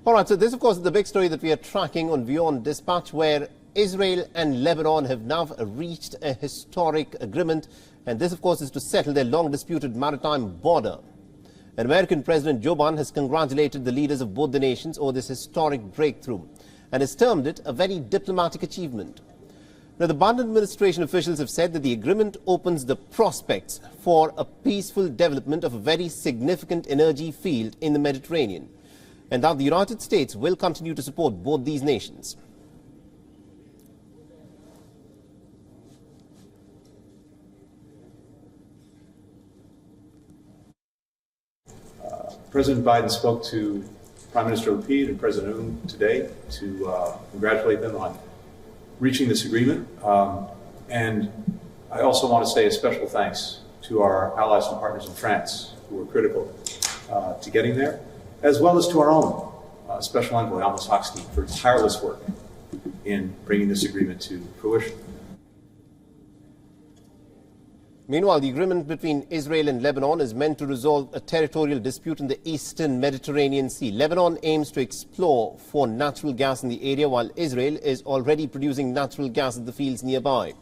All right, so this, of course, is the big story that we are tracking on WION Dispatch, where Israel and Lebanon have now reached a historic agreement. And this, of course, is to settle their long-disputed maritime border. And American President Joe Biden has congratulated the leaders of both the nations over this historic breakthrough and has termed it a very diplomatic achievement. Now, the Biden administration officials have said that the agreement opens the prospects for a peaceful development of a very significant energy field in the Mediterranean, and that the United States will continue to support both these nations. President Biden spoke to Prime Minister Lapid and President Un today to congratulate them on reaching this agreement. And I also want to say a special thanks to our allies and partners in France who were critical to getting there, as well as to our own Special Envoy, Amos Hochstein, for tireless work in bringing this agreement to fruition. Meanwhile, the agreement between Israel and Lebanon is meant to resolve a territorial dispute in the eastern Mediterranean Sea. Lebanon aims to explore for natural gas in the area, while Israel is already producing natural gas at the fields nearby.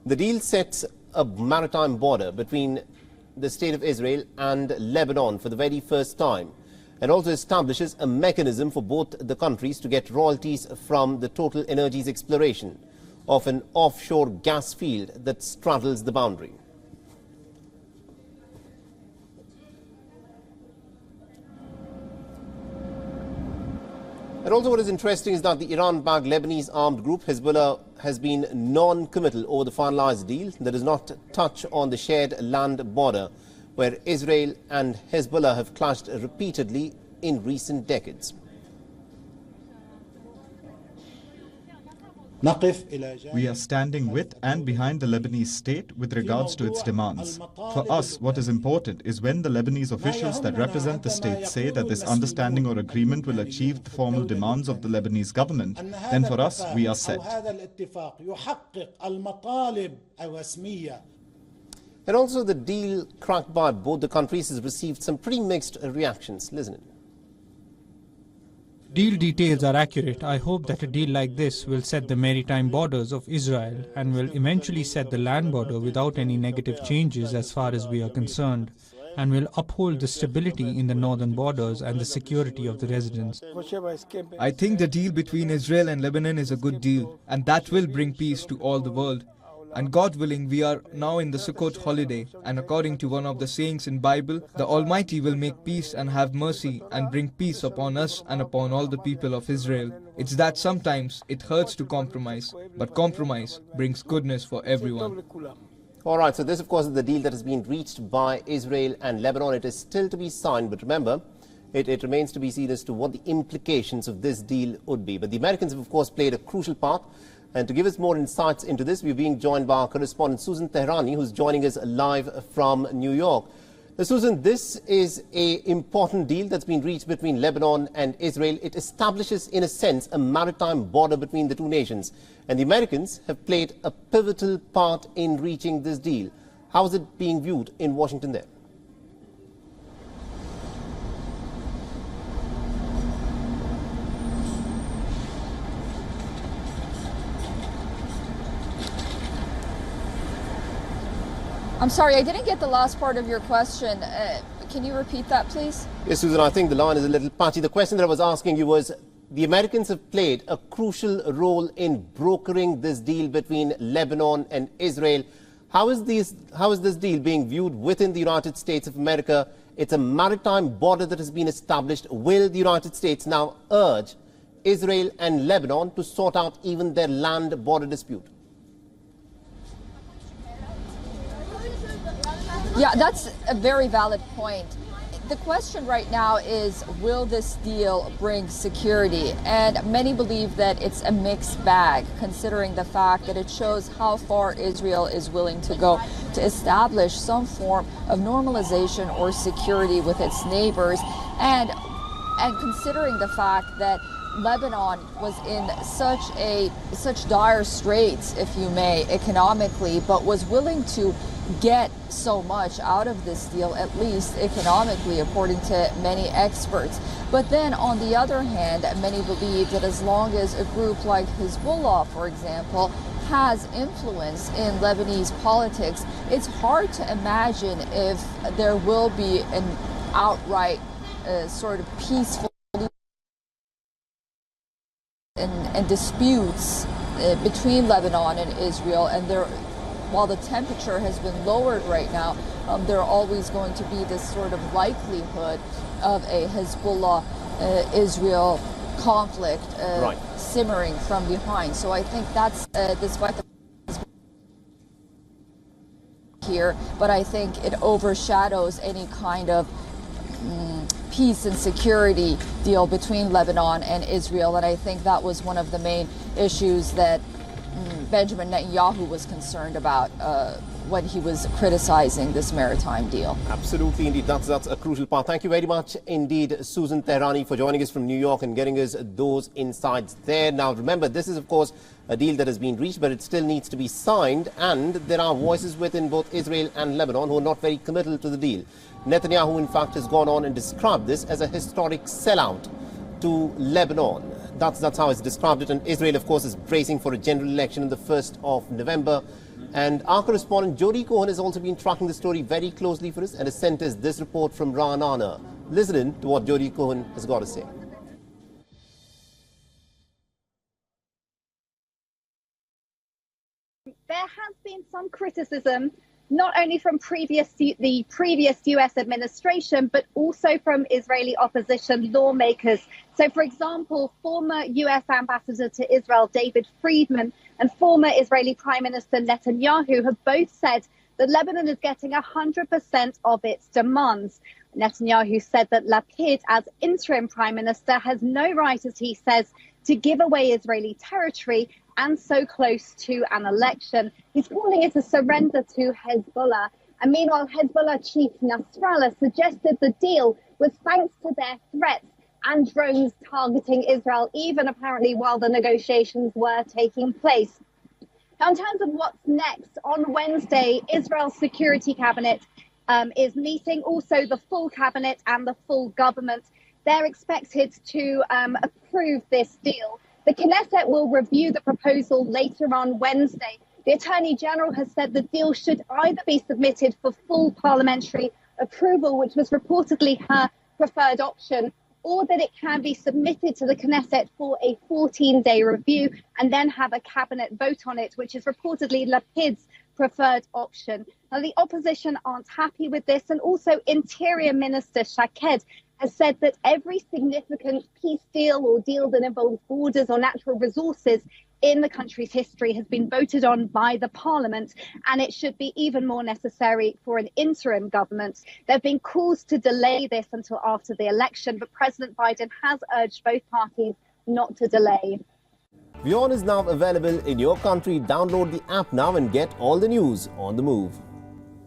The deal sets a maritime border between the state of Israel and Lebanon for the very first time, and also establishes a mechanism for both the countries to get royalties from the Total Energies exploration of an offshore gas field that straddles the boundary. And also what is interesting is that the Iran-backed Lebanese armed group Hezbollah has been non-committal over the finalized deal that does not touch on the shared land border, where Israel and Hezbollah have clashed repeatedly in recent decades. We are standing with and behind the Lebanese state with regards to its demands. For us, what is important is when the Lebanese officials that represent the state say that this understanding or agreement will achieve the formal demands of the Lebanese government, then for us, we are set. And also the deal cracked by both the countries has received some pretty mixed reactions. Listen in. Deal details are accurate. I hope that a deal like this will set the maritime borders of Israel and will eventually set the land border without any negative changes as far as we are concerned, and will uphold the stability in the northern borders and the security of the residents. I think the deal between Israel and Lebanon is a good deal, and that will bring peace to all the world. And God willing, we are now in the Sukkot holiday, and according to one of the sayings in Bible, the Almighty will make peace and have mercy and bring peace upon us and upon all the people of Israel. It's that sometimes it hurts to compromise, but compromise brings goodness for everyone. All right, so this, of course, is the deal that has been reached by Israel and Lebanon. It is still to be signed, but remember, it remains to be seen as to what the implications of this deal would be. But the Americans have, of course, played a crucial part. And to give us more insights into this, we're being joined by our correspondent Susan Tehrani, who's joining us live from New York. Now, Susan, this is an important deal that's been reached between Lebanon and Israel. It establishes, in a sense, a maritime border between the two nations. And the Americans have played a pivotal part in reaching this deal. How is it being viewed in Washington there? I'm sorry, I didn't get the last part of your question. Can you repeat that, please? Yes, Susan, I think the line is a little patchy. The question that I was asking you was, the Americans have played a crucial role in brokering this deal between Lebanon and Israel. How is this deal being viewed within the United States of America? It's a maritime border that has been established. Will the United States now urge Israel and Lebanon to sort out even their land border dispute? Yeah, that's a very valid point. The question right now is, will this deal bring security? And many believe that it's a mixed bag, considering the fact that it shows how far Israel is willing to go to establish some form of normalization or security with its neighbors, and considering the fact that Lebanon was in such dire straits, if you may, economically, but was willing to get so much out of this deal, at least economically, according to many experts. But then on the other hand, many believe that as long as a group like Hezbollah, for example, has influence in Lebanese politics, it's hard to imagine if there will be an outright sort of peaceful and disputes between Lebanon and Israel. And while the temperature has been lowered right now, there are always going to be this sort of likelihood of a Hezbollah-Israel conflict simmering from behind. So I think that's despite the here, but I think it overshadows any kind of peace and security deal between Lebanon and Israel. And I think that was one of the main issues that Benjamin Netanyahu was concerned about when he was criticizing this maritime deal. Absolutely, indeed. That's a crucial part. Thank you very much indeed, Susan Tehrani, for joining us from New York and getting us those insights there. Now, remember, this is, of course, a deal that has been reached, but it still needs to be signed. And there are voices within both Israel and Lebanon who are not very committal to the deal. Netanyahu, in fact, has gone on and described this as a historic sellout to Lebanon. That's how it's described it. And Israel, of course, is bracing for a general election on the 1st of November. And our correspondent Jody Cohen has also been tracking the story very closely for us and has sent us this report from Ra'anana. Listen in to what Jody Cohen has got to say. There has been some criticism, not only from the previous US administration, but also from Israeli opposition lawmakers. So, for example, former US ambassador to Israel, David Friedman, and former Israeli Prime Minister Netanyahu have both said that Lebanon is getting 100% of its demands. Netanyahu said that Lapid, as interim prime minister, has no right, as he says, to give away Israeli territory and so close to an election. He's calling it a surrender to Hezbollah. And meanwhile, Hezbollah chief Nasrallah suggested the deal was thanks to their threats and drones targeting Israel, even apparently while the negotiations were taking place. Now, in terms of what's next, on Wednesday, Israel's security cabinet is meeting, also the full cabinet and the full government. They're expected to approve this deal. The Knesset will review the proposal later on Wednesday. The Attorney General has said the deal should either be submitted for full parliamentary approval, which was reportedly her preferred option, or that it can be submitted to the Knesset for a 14-day review and then have a cabinet vote on it, which is reportedly Lapid's preferred option. Now, the opposition aren't happy with this, and also Interior Minister Shaked has said that every significant peace deal or deal that involves borders or natural resources in the country's history has been voted on by the parliament, and it should be even more necessary for an interim government. There have been calls to delay this until after the election, but President Biden has urged both parties not to delay. WION is now available in your country. Download the app now and get all the news on the move.